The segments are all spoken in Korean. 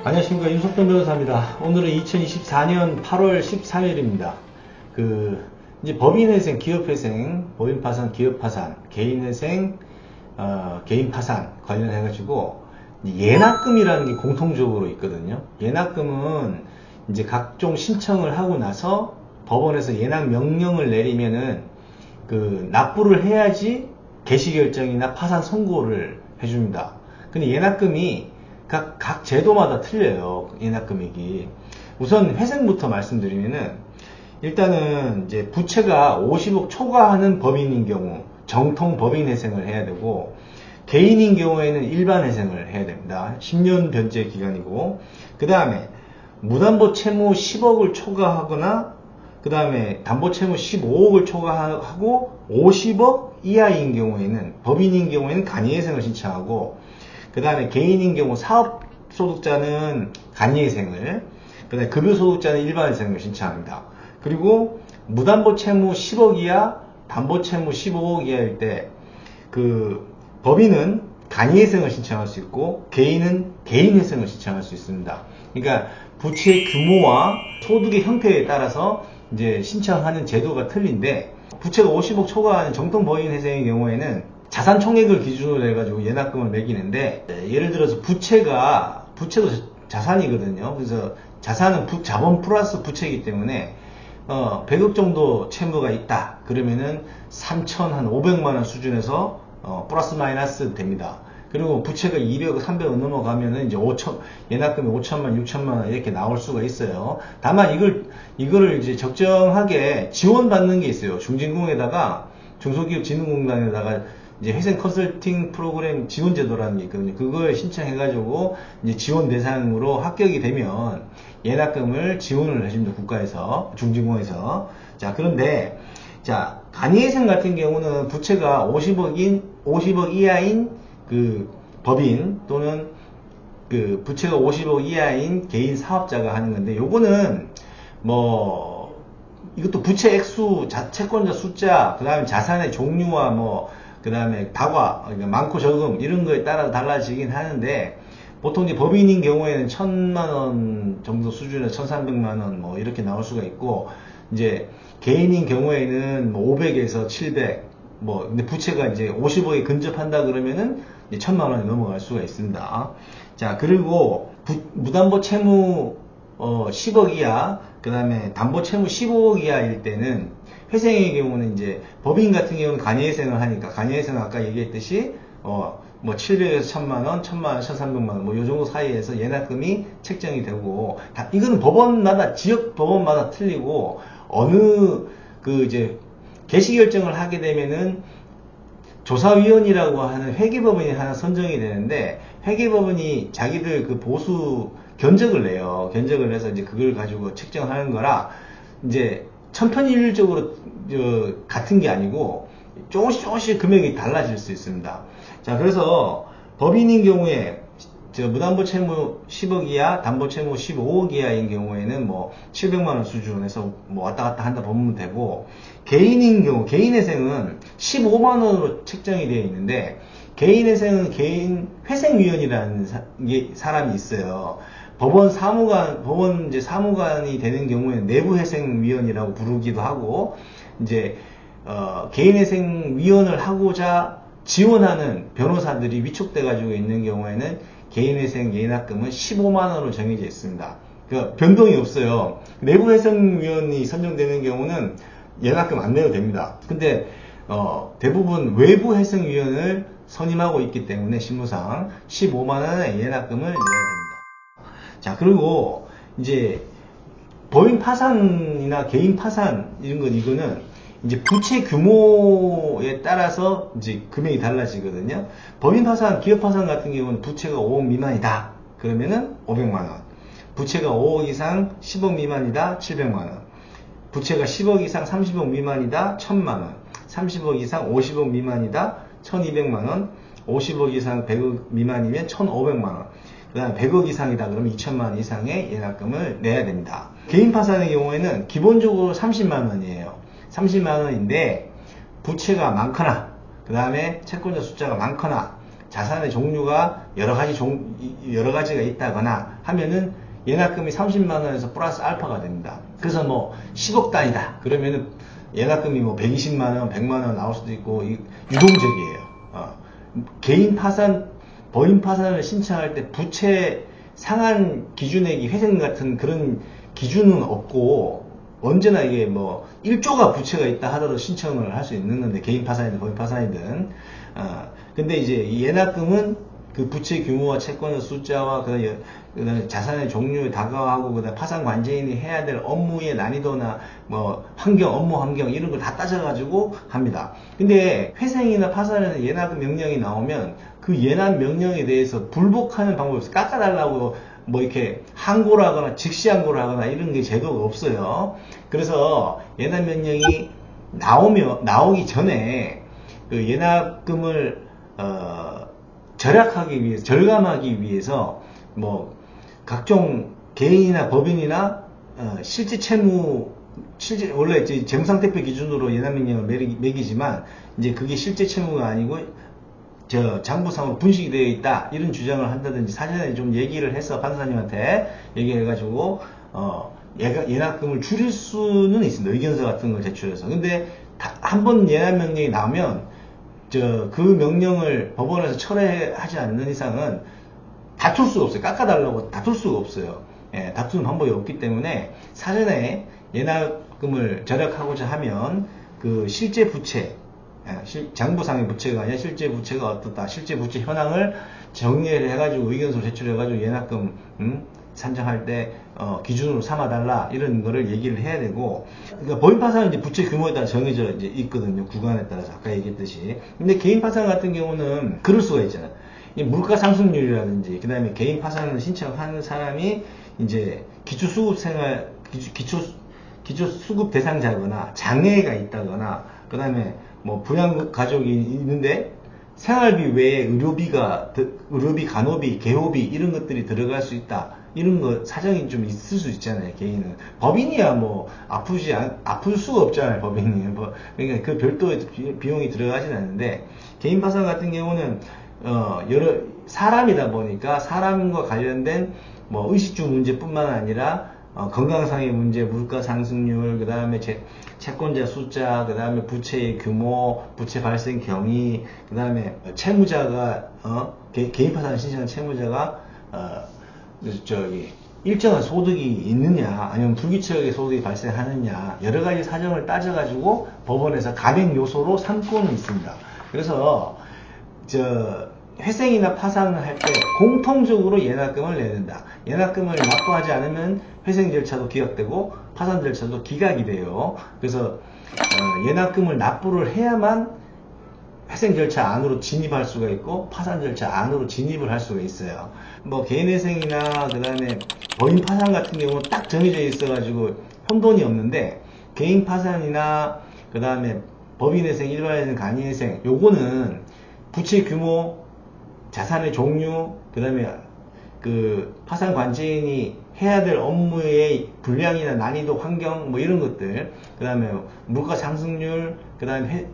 안녕하십니까, 윤석동 변호사입니다. 오늘은 2024년 8월 13일입니다. 이제 법인회생, 기업회생, 법인파산, 기업파산, 개인회생, 개인파산 관련해가지고 예납금이라는 게 공통적으로 있거든요. 예납금은 이제 각종 신청을 하고 나서 법원에서 예납 명령을 내리면은 납부를 해야지 개시결정이나 파산 선고를 해줍니다. 근데 예납금이 각 제도마다 틀려요. 예납금액이. 우선 회생부터 말씀드리면은, 일단은 이제 부채가 50억 초과하는 법인인 경우 정통 법인 회생을 해야 되고, 개인인 경우에는 일반 회생을 해야 됩니다. 10년 변제 기간이고, 그 다음에 무담보 채무 10억을 초과하거나, 그 다음에 담보 채무 15억을 초과하고 50억 이하인 경우에는, 법인인 경우에는 간이회생을 신청하고, 그 다음에 개인인 경우 사업소득자는 간이회생을, 그 다음에 급여소득자는 일반회생을 신청합니다. 그리고 무담보 채무 10억 이하, 담보 채무 15억 이하일 때 법인은 간이회생을 신청할 수 있고 개인은 개인회생을 신청할 수 있습니다. 그러니까 부채의 규모와 소득의 형태에 따라서 이제 신청하는 제도가 틀린데, 부채가 50억 초과하는 정통 법인 회생의 경우에는 자산 총액을 기준으로 해가지고 예납금을 매기는데, 예를 들어서 부채도 자산이거든요. 그래서 자산은 자본 플러스 부채이기 때문에 100억 정도 채무가 있다 그러면은 3,500만원 수준에서 플러스 마이너스 됩니다. 그리고 부채가 200억, 300억 넘어가면은 이제 예납금이 5천만, 6천만원 이렇게 나올 수가 있어요. 다만 이거를 이제 적정하게 지원받는 게 있어요. 중소기업진흥공단에다가 이제 회생 컨설팅 프로그램 지원 제도라는 게 있거든요. 그걸 신청해가지고 이제 지원 대상으로 합격이 되면 예납금을 지원을 해줍니다. 국가에서, 중진공에서. 자, 그런데, 간이회생 같은 경우는 부채가 50억 이하인 법인 또는 부채가 50억 이하인 개인 사업자가 하는 건데, 요거는 이것도 부채 액수, 채권자 숫자, 그 다음에 자산의 종류와 그 다음에 다과, 그러니까 많고 적음, 이런 거에 따라 달라지긴 하는데, 보통 이제 법인인 경우에는 1,000만원 정도 수준에서 1,300만원 이렇게 나올 수가 있고, 이제 개인인 경우에는 500에서 700, 근데 부채가 이제 50억에 근접한다 그러면은 이제 1,000만원이 넘어갈 수가 있습니다. 자, 그리고 무담보 채무 10억 이하, 그 다음에 담보 채무 15억 이하일 때는, 회생의 경우는 이제 법인 같은 경우는 간이회생을 하니까, 간이회생은 아까 얘기했듯이 700에서 1,000만원, 1,000만원, 1,300만원 요 정도 사이에서 예납금이 책정이 되고, 이거는 법원마다, 지역 법원마다 틀리고, 이제 개시결정을 하게 되면은 조사위원이라고 하는 회계법인이 하나 선정이 되는데, 회계법인이 자기들 보수 견적을 내요. 견적을 내서 이제 그걸 가지고 책정하는 거라, 이제 천편일률적으로 같은 게 아니고 조금씩 금액이 달라질 수 있습니다. 자, 그래서 법인인 경우에 무담보 채무 10억 이하, 담보 채무 15억 이하인 경우에는 700만원 수준에서 왔다 갔다 한다 보면 되고, 개인인 경우, 개인회생은 15만원으로 책정이 되어 있는데, 개인회생은 개인 회생위원이라는 사람이 있어요. 법원 이제 사무관이 되는 경우에는 내부회생위원이라고 부르기도 하고, 이제, 개인회생위원을 하고자 지원하는 변호사들이 위촉돼가지고 있는 경우에는 개인회생 예납금은 15만원으로 정해져 있습니다. 그러니까 변동이 없어요. 내부회생위원이 선정되는 경우는 예납금 안 내도 됩니다. 근데, 대부분 외부회생위원을 선임하고 있기 때문에 실무상 15만원의 예납금을 내야 됩니다. 자, 그리고 이제 법인 파산이나 개인 파산 이거는 이제 부채 규모에 따라서 이제 금액이 달라지거든요. 법인 파산, 기업 파산 같은 경우는 부채가 5억 미만이다 그러면은 500만원, 부채가 5억 이상 10억 미만이다 700만원, 부채가 10억 이상 30억 미만이다 1000만원, 30억 이상 50억 미만이다 1200만원, 50억 이상 100억 미만이면 1500만원, 그 다음에 100억 이상이다 그러면 2천만원 이상의 예납금을 내야 됩니다. 개인 파산의 경우에는 기본적으로 30만원이에요. 30만원인데 부채가 많거나, 그 다음에 채권자 숫자가 많거나, 자산의 종류가 여러 가지가 있다거나 하면은 예납금이 30만 원에서 플러스 알파가 됩니다. 그래서 뭐 10억 단위다 그러면은 예납금이 뭐 120만 원, 100만 원 나올 수도 있고 유동적이에요. 개인 파산, 법인 파산을 신청할 때 부채 상한 기준액이 회생 같은 그런 기준은 없고 언제나 이게 뭐 1조가 부채가 있다 하더라도 신청을 할 수 있는 건데 개인 파산이든 법인 파산이든 근데 이제 이 예납금은 그 부채 규모와 채권의 숫자와 그다음에 자산의 종류에 다가가고 그다음 파산 관제인이 해야 될 업무의 난이도나 뭐 업무 환경 이런 걸 다 따져가지고 합니다. 근데 회생이나 파산에서 예납금 명령이 나오면 그 예납 명령에 대해서 불복하는 방법이 없어요. 깎아달라고 뭐 이렇게 항고를 하거나 즉시 항고를 하거나 이런 게 제도가 없어요. 그래서 예납 명령이 나오기 전에 그 예납금을 절감하기 위해서 뭐 각종 개인이나 법인이나 실제 원래 정상대표 기준으로 예납명령을 매기지만 이제 그게 실제 채무가 아니고 장부상으로 분식이 되어 있다 이런 주장을 한다든지 사전에 좀 얘기를 해서 판사님한테 얘기해가지고 예납금을 줄일 수는 있습니다. 의견서 같은 걸 제출해서. 근데 한 번 예납명령이 나오면 그 명령을 법원에서 철회하지 않는 이상은 다툴 수가 없어요. 깎아달라고 다툴 수가 없어요. 예, 다투는 방법이 없기 때문에 사전에 예납금을 절약하고자 하면 그 실제 부채, 장부상의 부채가 아니라 실제 부채가 어떻다, 실제 부채 현황을 정리를 해가지고 의견서 제출해가지고 예납금 산정할 때 기준으로 삼아달라 이런 거를 얘기를 해야 되고, 그러니까 법인 파산은 이제 부채 규모에 따라 정해져 이제 있거든요. 구간에 따라서 아까 얘기했듯이. 근데 개인 파산 같은 경우는 그럴 수가 있잖아요. 물가 상승률이라든지 그다음에 개인 파산을 신청하는 사람이 이제 기초 수급 대상자거나 장애가 있다거나 그다음에 뭐 부양 가족이 있는데 생활비 외에 의료비, 간호비, 개호비 이런 것들이 들어갈 수 있다. 이런 거 사정이 좀 있을 수 있잖아요. 개인은. 법인이야 뭐 아플 수가 없잖아요. 법인이. 그러니까 그 별도의 비용이 들어가진 않는데 개인 파산 같은 경우는 여러 사람이다 보니까 사람과 관련된 뭐 의식주 문제뿐만 아니라 건강상의 문제, 물가 상승률, 그 다음에 채권자 숫자, 그 다음에 부채의 규모, 부채 발생 경위, 그 다음에 채무자가 개인 파산 신청한 채무자가 일정한 소득이 있느냐, 아니면 불규칙하게 소득이 발생하느냐, 여러 가지 사정을 따져가지고 법원에서 감액 요소로 삼고는 있습니다. 그래서 회생이나 파산을 할 때 공통적으로 예납금을 내야 된다. 예납금을 납부하지 않으면 회생 절차도 기각되고 파산 절차도 기각이 돼요. 그래서 예납금을 납부를 해야만 회생 절차 안으로 진입할 수가 있고 파산 절차 안으로 진입을 할 수가 있어요. 뭐 개인회생이나 그 다음에 법인 파산 같은 경우는 딱 정해져 있어가지고 혼돈이 없는데, 개인 파산이나 그 다음에 법인회생, 일반회생, 간이회생 요거는 부채 규모, 자산의 종류, 그 다음에 그 파산 관제인이 해야 될 업무의 분량이나 난이도, 환경 뭐 이런 것들, 그 다음에 물가 상승률, 그 다음에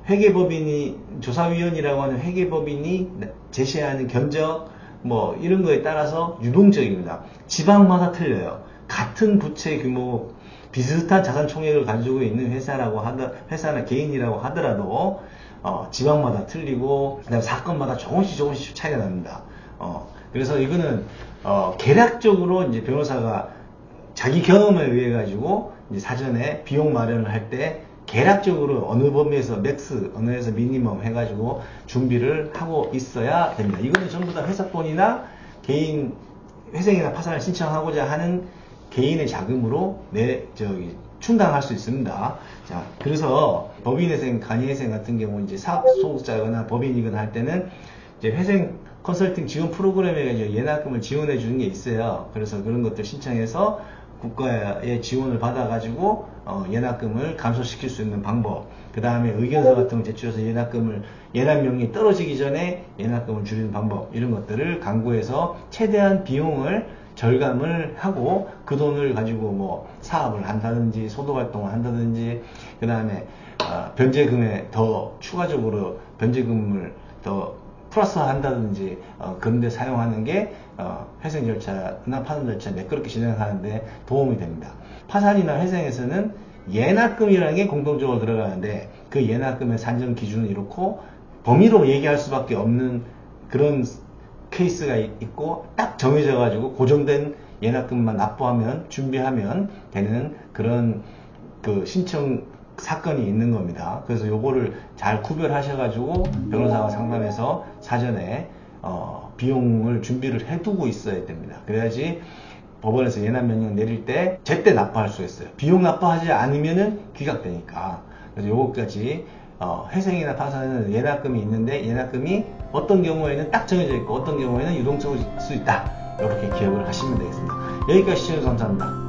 회계법인이 조사위원이라고 하는 회계법인이 제시하는 견적 뭐 이런 거에 따라서 유동적입니다. 지방마다 틀려요. 같은 부채 규모, 비슷한 자산 총액을 가지고 있는 회사나 개인이라고 하더라도 지방마다 틀리고 그다음 사건마다 조금씩 차이가 납니다. 그래서 이거는 계략적으로 이제 변호사가 자기 경험에 의해 가지고 이제 사전에 비용 마련을 할 때 계략적으로 어느 범위에서 맥스, 어느에서 미니멈 해가지고 준비를 하고 있어야 됩니다. 이거는 전부 다 회사돈이나 개인 회생이나 파산을 신청하고자 하는 개인의 자금으로 충당할 수 있습니다. 자, 그래서 법인회생, 간이회생 같은 경우 이제 사업 소득자거나 법인이거나 할 때는 이제 회생 컨설팅 지원 프로그램에 예납금을 지원해 주는 게 있어요. 그래서 그런 것들 신청해서 국가의 지원을 받아가지고 예납금을 감소시킬 수 있는 방법, 그 다음에 의견서 같은 거 제출해서 예납명령이 떨어지기 전에 예납금을 줄이는 방법, 이런 것들을 강구해서 최대한 비용을 절감을 하고 그 돈을 가지고 뭐 사업을 한다든지 소득활동을 한다든지, 그 다음에 변제금에 더 추가적으로 변제금을 더 플러스 한다든지 그런 데 사용하는 게 회생 절차나 파산 절차 매끄럽게 진행하는데 도움이 됩니다. 파산이나 회생에서는 예납금이라는 게 공통적으로 들어가는데 그 예납금의 산정 기준은 이렇고 범위로 얘기할 수밖에 없는 그런 케이스가 있고 딱 정해져 가지고 고정된 예납금만 납부하면 준비하면 되는 그런 그 신청 사건이 있는 겁니다. 그래서 요거를 잘 구별하셔 가지고 변호사와 상담해서 사전에 비용을 준비를 해두고 있어야 됩니다. 그래야지 법원에서 예납 명령 내릴 때 제때 납부할 수 있어요. 비용 납부하지 않으면은 기각되니까. 그래서 요거까지 회생이나 파산은 예납금이 있는데 예납금이 어떤 경우에는 딱 정해져 있고 어떤 경우에는 유동적일 수 있다. 이렇게 기억을 하시면 되겠습니다. 여기까지 시청해주셔서 감사합니다.